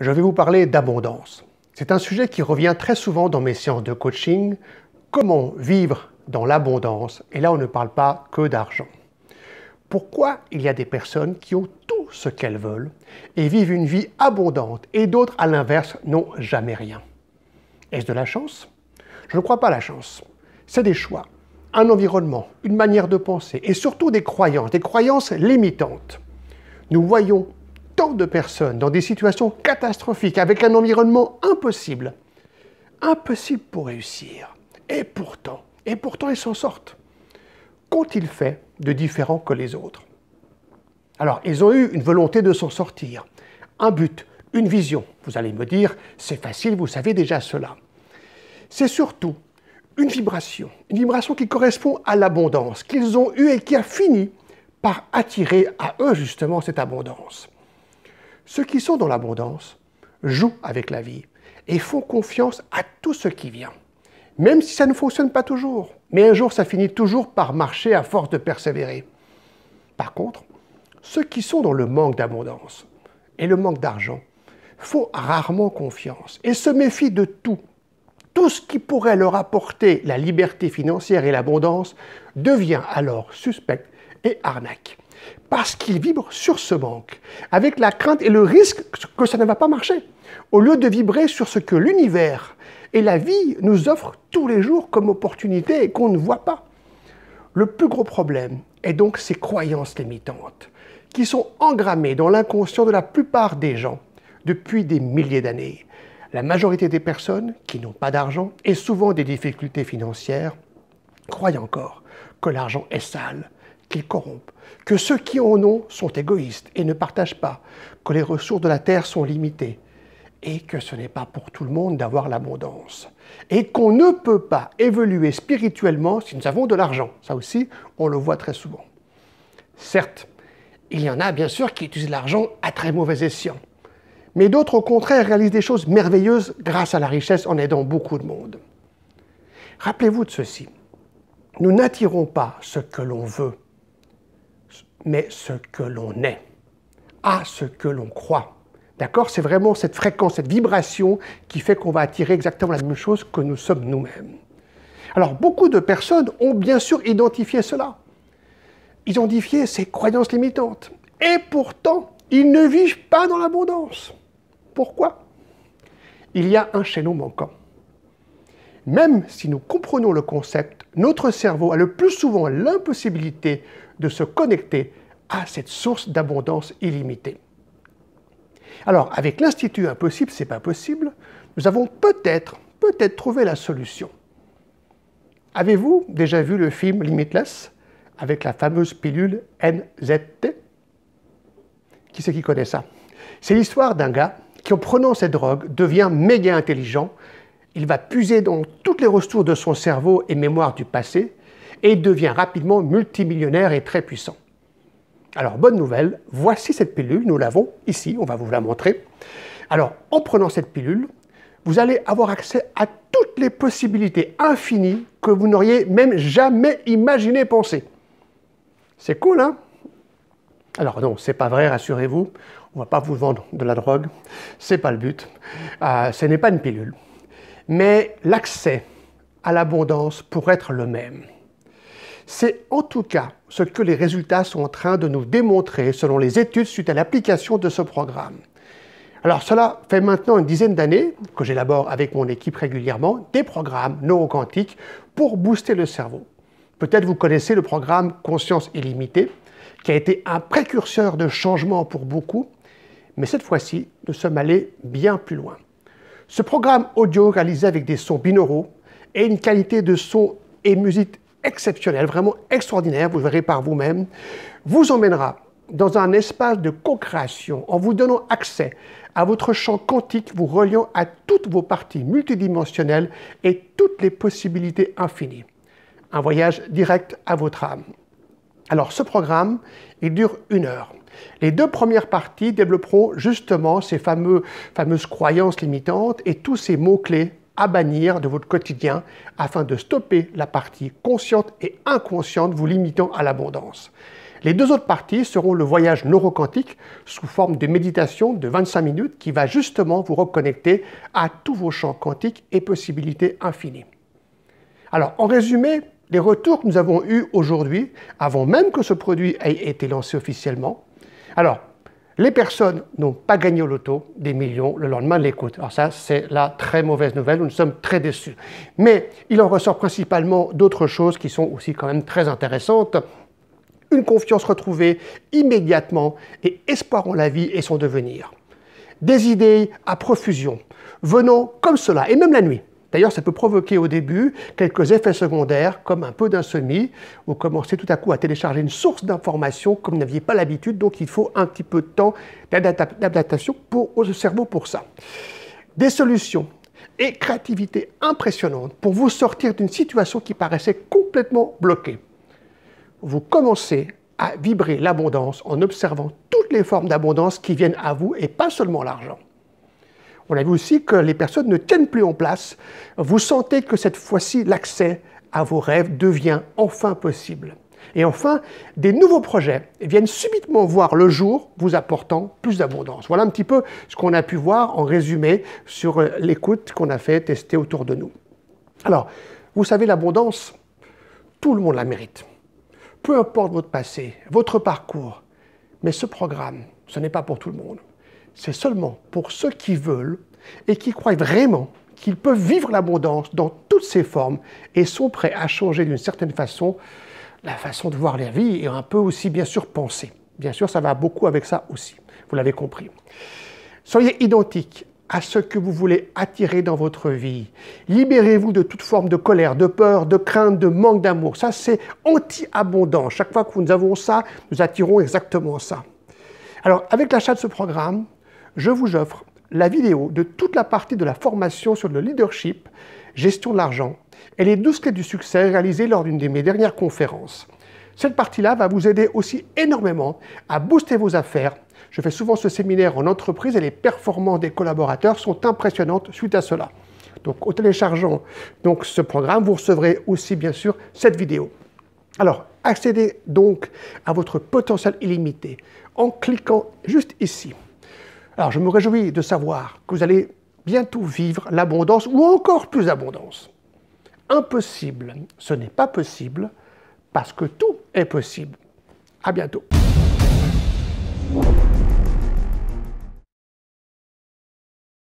Je vais vous parler d'abondance. C'est un sujet qui revient très souvent dans mes séances de coaching. Comment vivre dans l'abondance? Et là, on ne parle pas que d'argent. Pourquoi il y a des personnes qui ont tout ce qu'elles veulent et vivent une vie abondante et d'autres, à l'inverse, n'ont jamais rien? Est-ce de la chance? Je ne crois pas à la chance. C'est des choix, un environnement, une manière de penser et surtout des croyances limitantes. Nous voyons tant de personnes dans des situations catastrophiques avec un environnement impossible pour réussir. Et pourtant ils s'en sortent. Qu'ont-ils fait de différent que les autres? Alors, ils ont eu une volonté de s'en sortir, un but, une vision. Vous allez me dire, c'est facile, vous savez déjà cela. C'est surtout une vibration qui correspond à l'abondance qu'ils ont eue et qui a fini par attirer à eux justement cette abondance. Ceux qui sont dans l'abondance jouent avec la vie et font confiance à tout ce qui vient. Même si ça ne fonctionne pas toujours, mais un jour ça finit toujours par marcher à force de persévérer. Par contre, ceux qui sont dans le manque d'abondance et le manque d'argent font rarement confiance et se méfient de tout. Tout ce qui pourrait leur apporter la liberté financière et l'abondance devient alors suspect et arnaque. Parce qu'ils vibrent sur ce manque, avec la crainte et le risque que ça ne va pas marcher, au lieu de vibrer sur ce que l'univers et la vie nous offrent tous les jours comme opportunité et qu'on ne voit pas. Le plus gros problème est donc ces croyances limitantes, qui sont engrammées dans l'inconscient de la plupart des gens depuis des milliers d'années. La majorité des personnes qui n'ont pas d'argent et souvent des difficultés financières croient encore que l'argent est sale, qu'il corrompt, que ceux qui en ont sont égoïstes et ne partagent pas, que les ressources de la terre sont limitées et que ce n'est pas pour tout le monde d'avoir l'abondance et qu'on ne peut pas évoluer spirituellement si nous avons de l'argent. Ça aussi, on le voit très souvent. Certes, il y en a bien sûr qui utilisent l'argent à très mauvais escient, mais d'autres au contraire réalisent des choses merveilleuses grâce à la richesse en aidant beaucoup de monde. Rappelez-vous de ceci, nous n'attirons pas ce que l'on veut, mais ce que l'on est, à ce que l'on croit. D'accord? C'est vraiment cette fréquence, cette vibration qui fait qu'on va attirer exactement la même chose que nous sommes nous-mêmes. Alors, beaucoup de personnes ont bien sûr identifié cela. Identifié ces croyances limitantes. Et pourtant, ils ne vivent pas dans l'abondance. Pourquoi? Il y a un chaînon manquant. Même si nous comprenons le concept, notre cerveau a le plus souvent l'impossibilité de se connecter à cette source d'abondance illimitée. Alors, avec l'Institut Impossible, c'est pas possible, nous avons peut-être trouvé la solution. Avez-vous déjà vu le film Limitless avec la fameuse pilule NZT? Qui c'est qui connaît ça? C'est l'histoire d'un gars qui, en prenant cette drogue, devient méga intelligent. Il va puiser dans toutes les ressources de son cerveau et mémoire du passé et devient rapidement multimillionnaire et très puissant. Alors, bonne nouvelle, voici cette pilule, nous l'avons ici, on va vous la montrer. Alors, en prenant cette pilule, vous allez avoir accès à toutes les possibilités infinies que vous n'auriez même jamais imaginé penser. C'est cool, hein? Alors non, c'est pas vrai, rassurez-vous, on va pas vous vendre de la drogue, c'est pas le but, ce n'est pas une pilule. Mais l'accès à l'abondance pourrait être le même. C'est en tout cas ce que les résultats sont en train de nous démontrer selon les études suite à l'application de ce programme. Alors cela fait maintenant une dizaine d'années que j'élabore avec mon équipe régulièrement des programmes neuroquantiques pour booster le cerveau. Peut-être vous connaissez le programme Conscience illimitée, qui a été un précurseur de changement pour beaucoup, mais cette fois-ci, nous sommes allés bien plus loin. Ce programme audio réalisé avec des sons binauraux et une qualité de son et musique exceptionnelle, vraiment extraordinaire, vous verrez par vous-même, vous emmènera dans un espace de co-création en vous donnant accès à votre champ quantique, vous reliant à toutes vos parties multidimensionnelles et toutes les possibilités infinies. Un voyage direct à votre âme. Alors ce programme, il dure 1 heure. Les 2 premières parties développeront justement ces fameuses croyances limitantes et tous ces mots-clés à bannir de votre quotidien afin de stopper la partie consciente et inconsciente vous limitant à l'abondance. Les deux autres parties seront le voyage neuroquantique sous forme de méditation de 25 minutes qui va justement vous reconnecter à tous vos champs quantiques et possibilités infinies. Alors, en résumé, les retours que nous avons eus aujourd'hui, avant même que ce produit ait été lancé officiellement, alors, les personnes n'ont pas gagné au loto des millions le lendemain de l'écoute. Alors ça, c'est la très mauvaise nouvelle, nous sommes très déçus. Mais il en ressort principalement d'autres choses qui sont aussi quand même très intéressantes. Une confiance retrouvée immédiatement et espoir en la vie et son devenir. Des idées à profusion, venant comme cela, et même la nuit. D'ailleurs, ça peut provoquer au début quelques effets secondaires, comme un peu d'insomnie, ou commencer tout à coup à télécharger une source d'informations comme vous n'aviez pas l'habitude, donc il faut un petit peu de temps d'adaptation au cerveau pour ça. Des solutions et créativité impressionnante pour vous sortir d'une situation qui paraissait complètement bloquée. Vous commencez à vibrer l'abondance en observant toutes les formes d'abondance qui viennent à vous et pas seulement l'argent. On a vu aussi que les personnes ne tiennent plus en place. Vous sentez que cette fois-ci, l'accès à vos rêves devient enfin possible. Et enfin, des nouveaux projets viennent subitement voir le jour, vous apportant plus d'abondance. Voilà un petit peu ce qu'on a pu voir en résumé sur l'écoute qu'on a fait tester autour de nous. Alors, vous savez, l'abondance, tout le monde la mérite. Peu importe votre passé, votre parcours. Mais ce programme, ce n'est pas pour tout le monde. C'est seulement pour ceux qui veulent et qui croient vraiment qu'ils peuvent vivre l'abondance dans toutes ses formes et sont prêts à changer d'une certaine façon la façon de voir la vie et un peu aussi bien sûr penser. Bien sûr, ça va beaucoup avec ça aussi, vous l'avez compris. Soyez identiques à ce que vous voulez attirer dans votre vie. Libérez-vous de toute forme de colère, de peur, de crainte, de manque d'amour. Ça, c'est anti-abondant. Chaque fois que nous avons ça, nous attirons exactement ça. Alors, avec l'achat de ce programme, je vous offre la vidéo de toute la partie de la formation sur le leadership, gestion de l'argent et les 12 clés du succès réalisées lors d'une de mes dernières conférences. Cette partie-là va vous aider aussi énormément à booster vos affaires. Je fais souvent ce séminaire en entreprise et les performances des collaborateurs sont impressionnantes suite à cela. Donc, en téléchargeant ce programme, vous recevrez aussi bien sûr cette vidéo. Alors, accédez donc à votre potentiel illimité en cliquant juste ici. Alors, je me réjouis de savoir que vous allez bientôt vivre l'abondance ou encore plus d'abondance. Impossible, ce n'est pas possible parce que tout est possible. À bientôt.